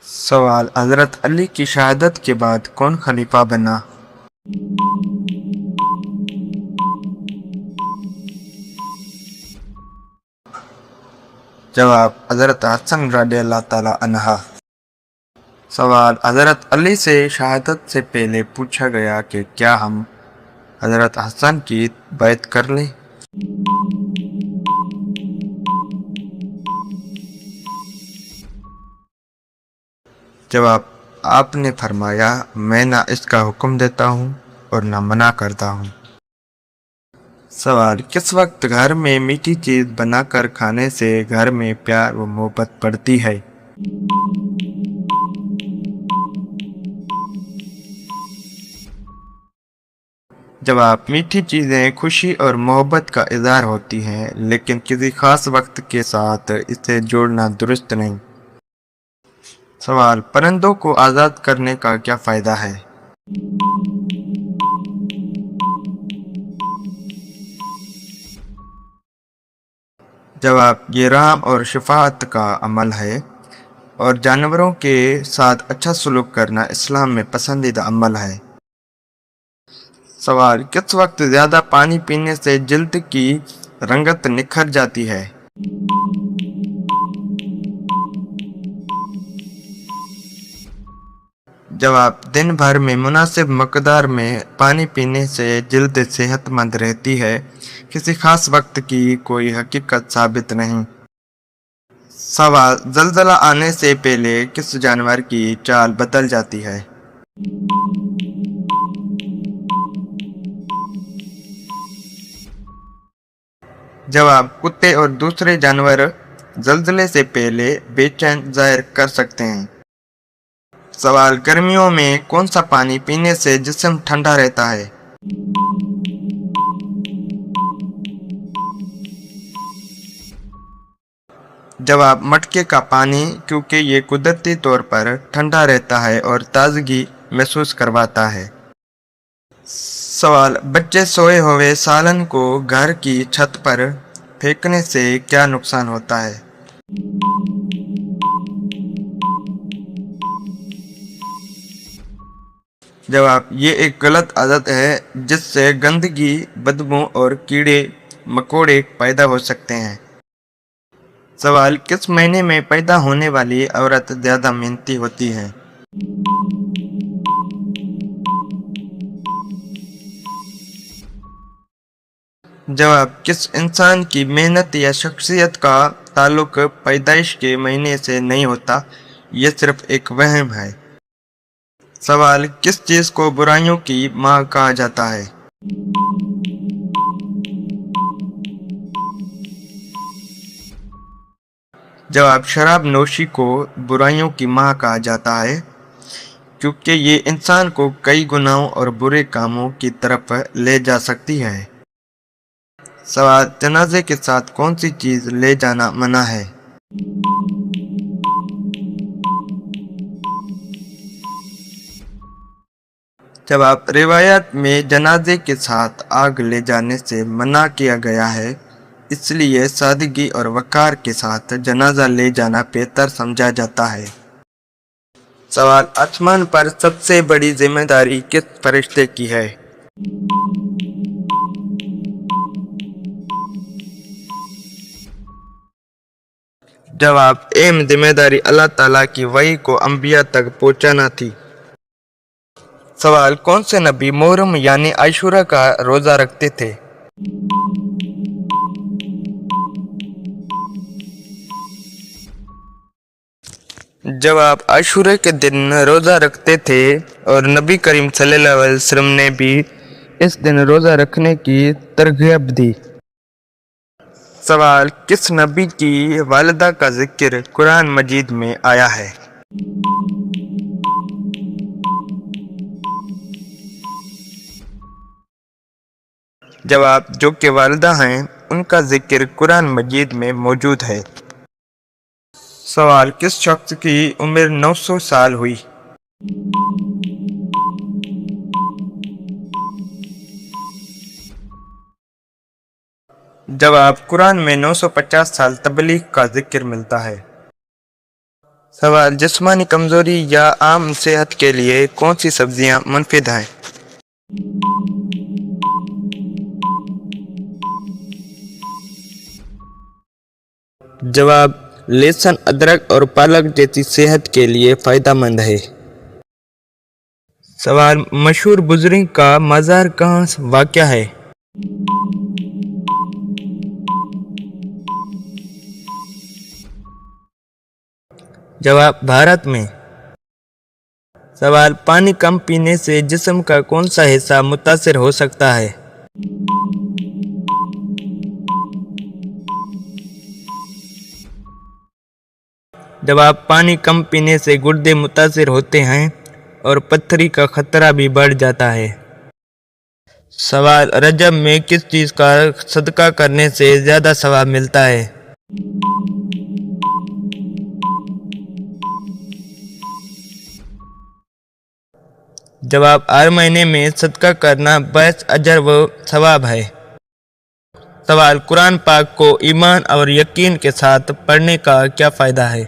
सवाल: हज़रत अली की शहादत के बाद कौन खलीफा बना? जवाब: हज़रत हसन रज़ियल्लाहु ताला अन्हा। सवाल: हज़रत अली से शहादत से पहले पूछा गया कि क्या हम हज़रत हसन की बैत कर लें? जवाब: आपने फरमाया, मैं ना इसका हुक्म देता हूँ और ना मना करता हूँ। सवाल: किस वक्त घर में मीठी चीज़ बनाकर खाने से घर में प्यार व मोहब्बत बढ़ती है? जवाब: मीठी चीज़ें खुशी और मोहब्बत का इज़हार होती हैं, लेकिन किसी खास वक्त के साथ इसे जोड़ना दुरुस्त नहीं। सवाल: परिंदों को आज़ाद करने का क्या फ़ायदा है? जवाब: ये रहम और शफ़ाअत का अमल है और जानवरों के साथ अच्छा सलूक करना इस्लाम में पसंदीदा अमल है। सवाल: किस वक्त ज़्यादा पानी पीने से जिल्द की रंगत निखर जाती है? जवाब: दिन भर में मुनासिब मकदार में पानी पीने से जिल्द सेहतमंद रहती है। किसी खास वक्त की कोई हकीकत साबित नहीं। सवाल: ज़लज़ला आने से पहले किस जानवर की चाल बदल जाती है? जवाब: कुत्ते और दूसरे जानवर ज़लज़ले से पहले बेचैन ज़ाहिर कर सकते हैं। सवाल: गर्मियों में कौन सा पानी पीने से जिस्म ठंडा रहता है? जवाब: मटके का पानी, क्योंकि ये कुदरती तौर पर ठंडा रहता है और ताजगी महसूस करवाता है। सवाल: बच्चे सोए हुए सालन को घर की छत पर फेंकने से क्या नुकसान होता है? जवाब: ये एक गलत आदत है जिससे गंदगी, बदबू और कीड़े मकोड़े पैदा हो सकते हैं। सवाल: किस महीने में पैदा होने वाली औरत ज़्यादा मेहनती होती है? जवाब: किस इंसान की मेहनत या शख्सियत का ताल्लुक पैदाइश के महीने से नहीं होता, ये सिर्फ एक वहम है। सवाल: किस चीज़ को बुराइयों की माँ कहा जाता है? जवाब: शराब नोशी को बुराइयों की माँ कहा जाता है, क्योंकि ये इंसान को कई गुनाहों और बुरे कामों की तरफ ले जा सकती है। सवाल: जनाजे के साथ कौन सी चीज़ ले जाना मना है? जवाब: रिवायत में जनाजे के साथ आग ले जाने से मना किया गया है, इसलिए सादगी और वक़ार के साथ जनाजा ले जाना बेहतर समझा जाता है। सवाल: आसमान पर सबसे बड़ी जिम्मेदारी किस फरिश्ते की है? जवाब: अहम जिम्मेदारी अल्लाह ताला की वही को अंबिया तक पहुंचाना थी। सवाल: कौन से नबी मुहर्रम यानी आशूरा का रोज़ा रखते थे? जवाब: आशूरे के दिन रोज़ा रखते थे और नबी करीम सल्लल्लाहु अलैहि वसल्लम ने भी इस दिन रोज़ा रखने की तरग़ीब दी। सवाल: किस नबी की वालिदा का जिक्र कुरान मजीद में आया है? जवाब: जो कि वालिदा हैं, उनका जिक्र कुरान मजीद में मौजूद है। सवाल: किस शख्स की उम्र 900 साल हुई? जवाब: कुरान में 950 साल तबलीग का जिक्र मिलता है। सवाल, जिस्मानी कमजोरी या आम सेहत के लिए कौन सी सब्जियां मुफीद हैं? जवाब, लहसुन, अदरक और पालक जैसी सेहत के लिए फायदेमंद है। सवाल, मशहूर बुजुर्ग का मज़ार कहाँ वाक़या है? जवाब, भारत में। सवाल, पानी कम पीने से जिस्म का कौन सा हिस्सा मुतासिर हो सकता है? जवाब, पानी कम पीने से गुर्दे मुतासिर होते हैं और पथरी का खतरा भी बढ़ जाता है। सवाल, रजब में किस चीज़ का सदका करने से ज़्यादा सवाब मिलता है? जवाब, हर महीने में सदका करना 22 अजर व सवाब है। सवाल, कुरान पाक को ईमान और यकीन के साथ पढ़ने का क्या फ़ायदा है?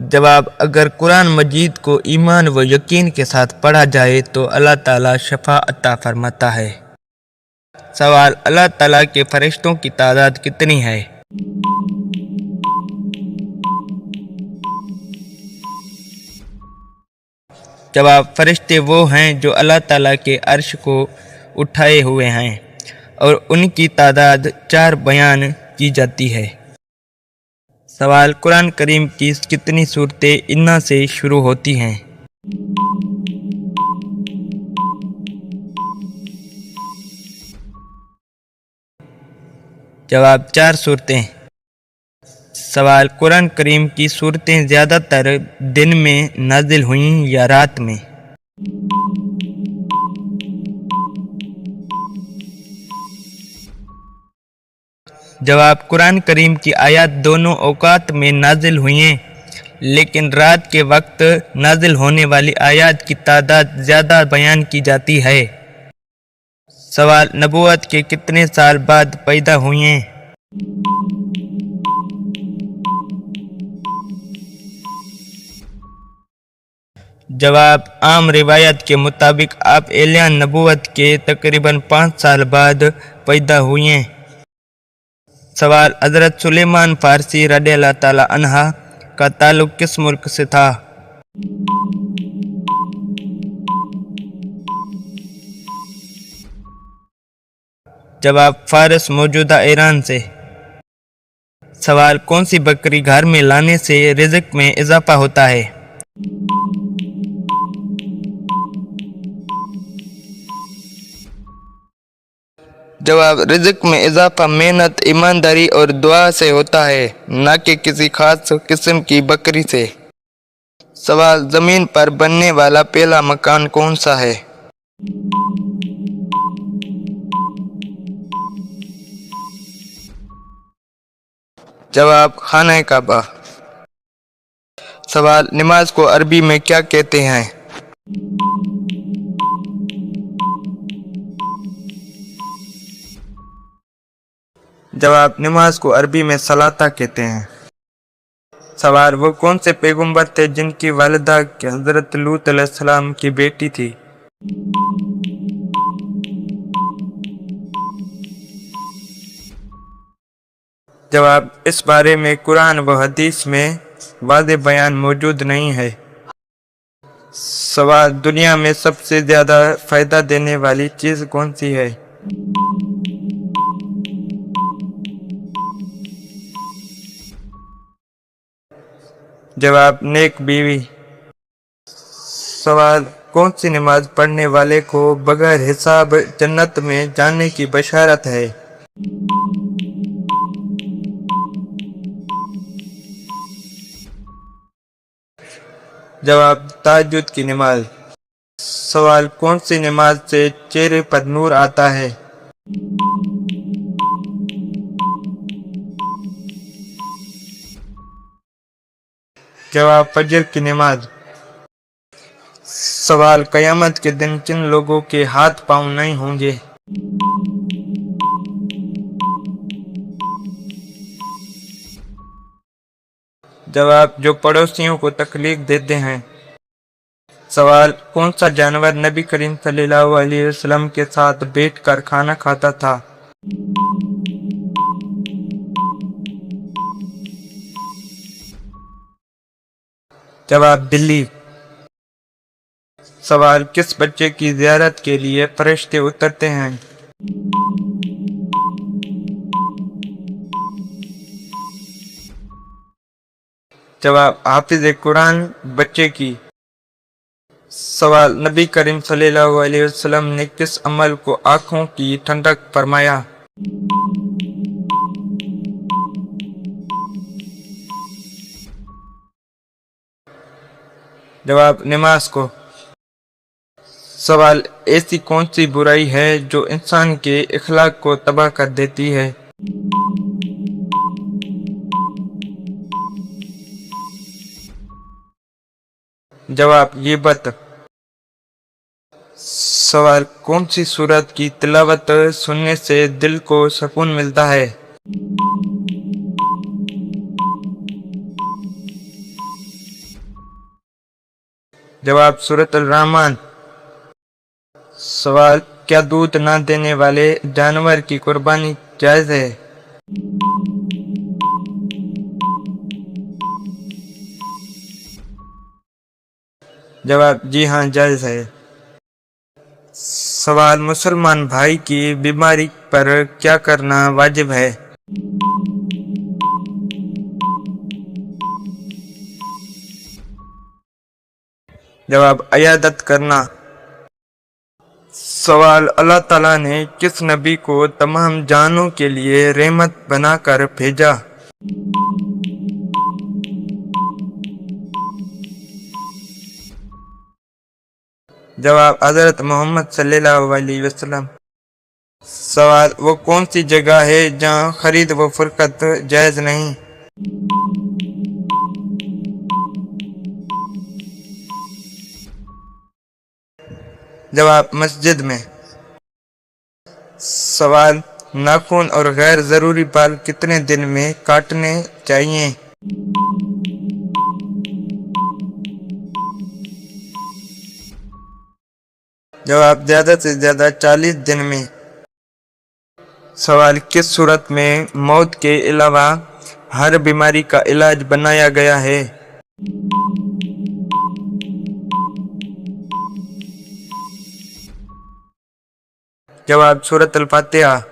जवाब, अगर कुरान मजीद को ईमान व यकीन के साथ पढ़ा जाए तो अल्लाह ताला शफा अता फरमाता है। सवाल, अल्लाह ताला के फरिश्तों की तादाद कितनी है? जवाब, फरिश्ते वो हैं जो अल्लाह ताला के अर्श को उठाए हुए हैं और उनकी तादाद 4 बयान की जाती है। सवाल, कुरान करीम की कितनी सूरतें इन्ना से शुरू होती हैं? जवाब, 4 सूरतें। सवाल, कुरान करीम की सूरतें ज़्यादातर दिन में नाजिल हुईं या रात में? जवाब, कुरान करीम की आयत दोनों औकात में नाजिल हुई, लेकिन रात के वक्त नाजिल होने वाली आयत की तादाद ज़्यादा बयान की जाती है। सवाल, नबूवत के कितने साल बाद पैदा हुए? जवाब, आम रिवायत के मुताबिक आप एलियान नबूवत के तकरीबन 5 साल बाद पैदा हुए। सवाल, हज़रत सुलेमान फ़ारसी रज़ियल्लाहु ताला अन्हा का ताल्लुक़ किस मुल्क से था? जवाब, फ़ारस मौजूदा ईरान से। सवाल, कौन सी बकरी घर में लाने से रिज़्क़ में इजाफा होता है? जवाब, रिज़्क़ में इजाफा मेहनत, ईमानदारी और दुआ से होता है, न कि किसी खास किस्म की बकरी से। सवाल, ज़मीन पर बनने वाला पहला मकान कौन सा है? जवाब, खाना काबा। सवाल, नमाज को अरबी में क्या कहते हैं? जवाब, नमाज को अरबी में सलाता कहते हैं। सवाल, वो कौन से पैगंबर थे जिनकी वालिदा हज़रत लूत अलैहिस्सलाम की बेटी थी? जवाब, इस बारे में कुरान व हदीस में वाज़ेह बयान मौजूद नहीं है। सवाल, दुनिया में सबसे ज़्यादा फ़ायदा देने वाली चीज़ कौन सी है? जवाब, नेक बीवी। सवाल, कौन सी नमाज पढ़ने वाले को बगैर हिसाब जन्नत में जाने की बशारत है? जवाब, तहज्जुद की नमाज। सवाल, कौन सी नमाज से चेहरे पर नूर आता है? जवाब, फजर की नमाज। सवाल, क़यामत के दिन किन लोगों के हाथ पांव नहीं होंगे? जवाब, जो पड़ोसियों को तकलीफ देते हैं। सवाल, कौन सा जानवर नबी करीम सल्लल्लाहु अलैहि वसल्लम के साथ बैठकर खाना खाता था? जवाब, बिल्ली। सवाल, किस बच्चे की ज़ियारत के लिए फरिश्ते उतरते हैं? जवाब, हाफिज कुरान बच्चे की। सवाल, नबी करीम सल्लल्लाहु अलैहि वसल्लम ने किस अमल को आंखों की ठंडक फरमाया? जवाब, नमाज को। सवाल, ऐसी कौन सी बुराई है जो इंसान के इखलाक को तबाह कर देती है? जवाब, ग़ीबत। सवाल, कौन सी सूरत की तिलावत सुनने से दिल को सुकून मिलता है? जवाब, सूरत अल-रहमान। सवाल, क्या दूध न देने वाले जानवर की कुर्बानी जायज़ है? जवाब, जी हाँ, जायज़ है। सवाल, मुसलमान भाई की बीमारी पर क्या करना वाजिब है? जवाब, अयादत करना। सवाल, अल्लाह ताला ने किस नबी को तमाम जानों के लिए रहमत बनाकर भेजा? जवाब, हज़रत मोहम्मद सल्लल्लाहु अलैहि वसल्लम। सवाल, वो कौन सी जगह है जहाँ खरीद व फरोख्त जायज़ नहीं? जवाब, मस्जिद में। सवाल, नाखून और गैर ज़रूरी बाल कितने दिन में काटने चाहिए? जवाब, ज़्यादा से ज़्यादा 40 दिन में। सवाल, किस सूरत में मौत के अलावा हर बीमारी का इलाज बनाया गया है? जवाब, सूरत अल-फातिहा।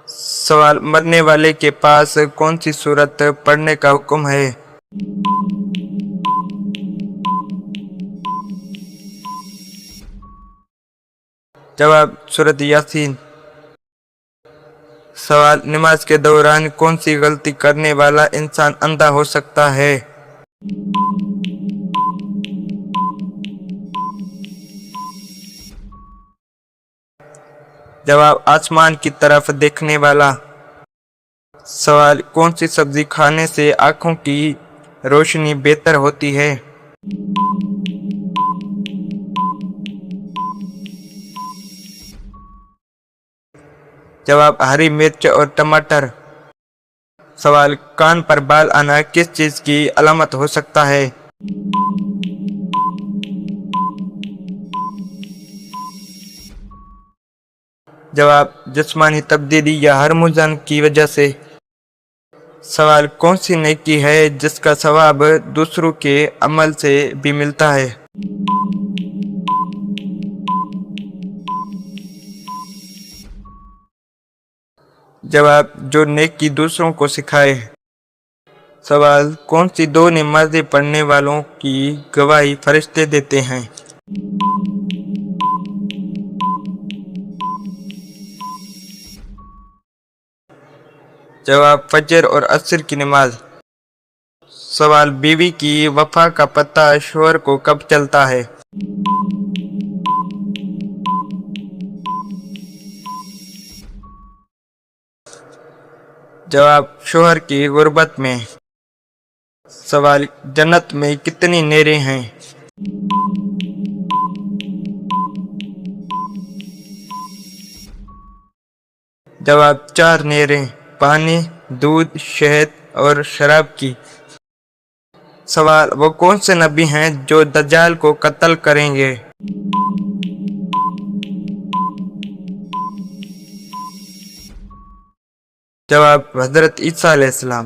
सवाल, मरने वाले के पास कौन सी सूरत पढ़ने का हुक्म है? जवाब, सूरत यासीन। सवाल, नमाज के दौरान कौन सी गलती करने वाला इंसान अंधा हो सकता है? जवाब, आसमान की तरफ देखने वाला। सवाल, कौन सी सब्जी खाने से आंखों की रोशनी बेहतर होती है? जवाब, हरी मिर्च और टमाटर। सवाल, कान पर बाल आना किस चीज की अलामत हो सकता है? जवाब, जिस्मानी तब्दीली या हार्मोन की वजह से। सवाल, कौन सी नेकी है जिसका सवाब दूसरों के अमल से भी मिलता है? जवाब, जो नेकी दूसरों को सिखाए। सवाल, कौन सी दो नमाज़ें पढ़ने वालों की गवाही फरिश्ते देते हैं? जवाब, फजर और असर की नमाज। सवाल, बीवी की वफा का पता शोहर को कब चलता है? जवाब, शोहर की गुर्बत में। सवाल, जन्नत में कितनी नहरें हैं? जवाब, 4 नहरें, पानी, दूध, शहद اور شراب کی۔ سوال: وہ کون سے نبی ہیں جو دجال کو قتل کریں گے؟ جواب: حضرت عیسیٰ علیہ السلام۔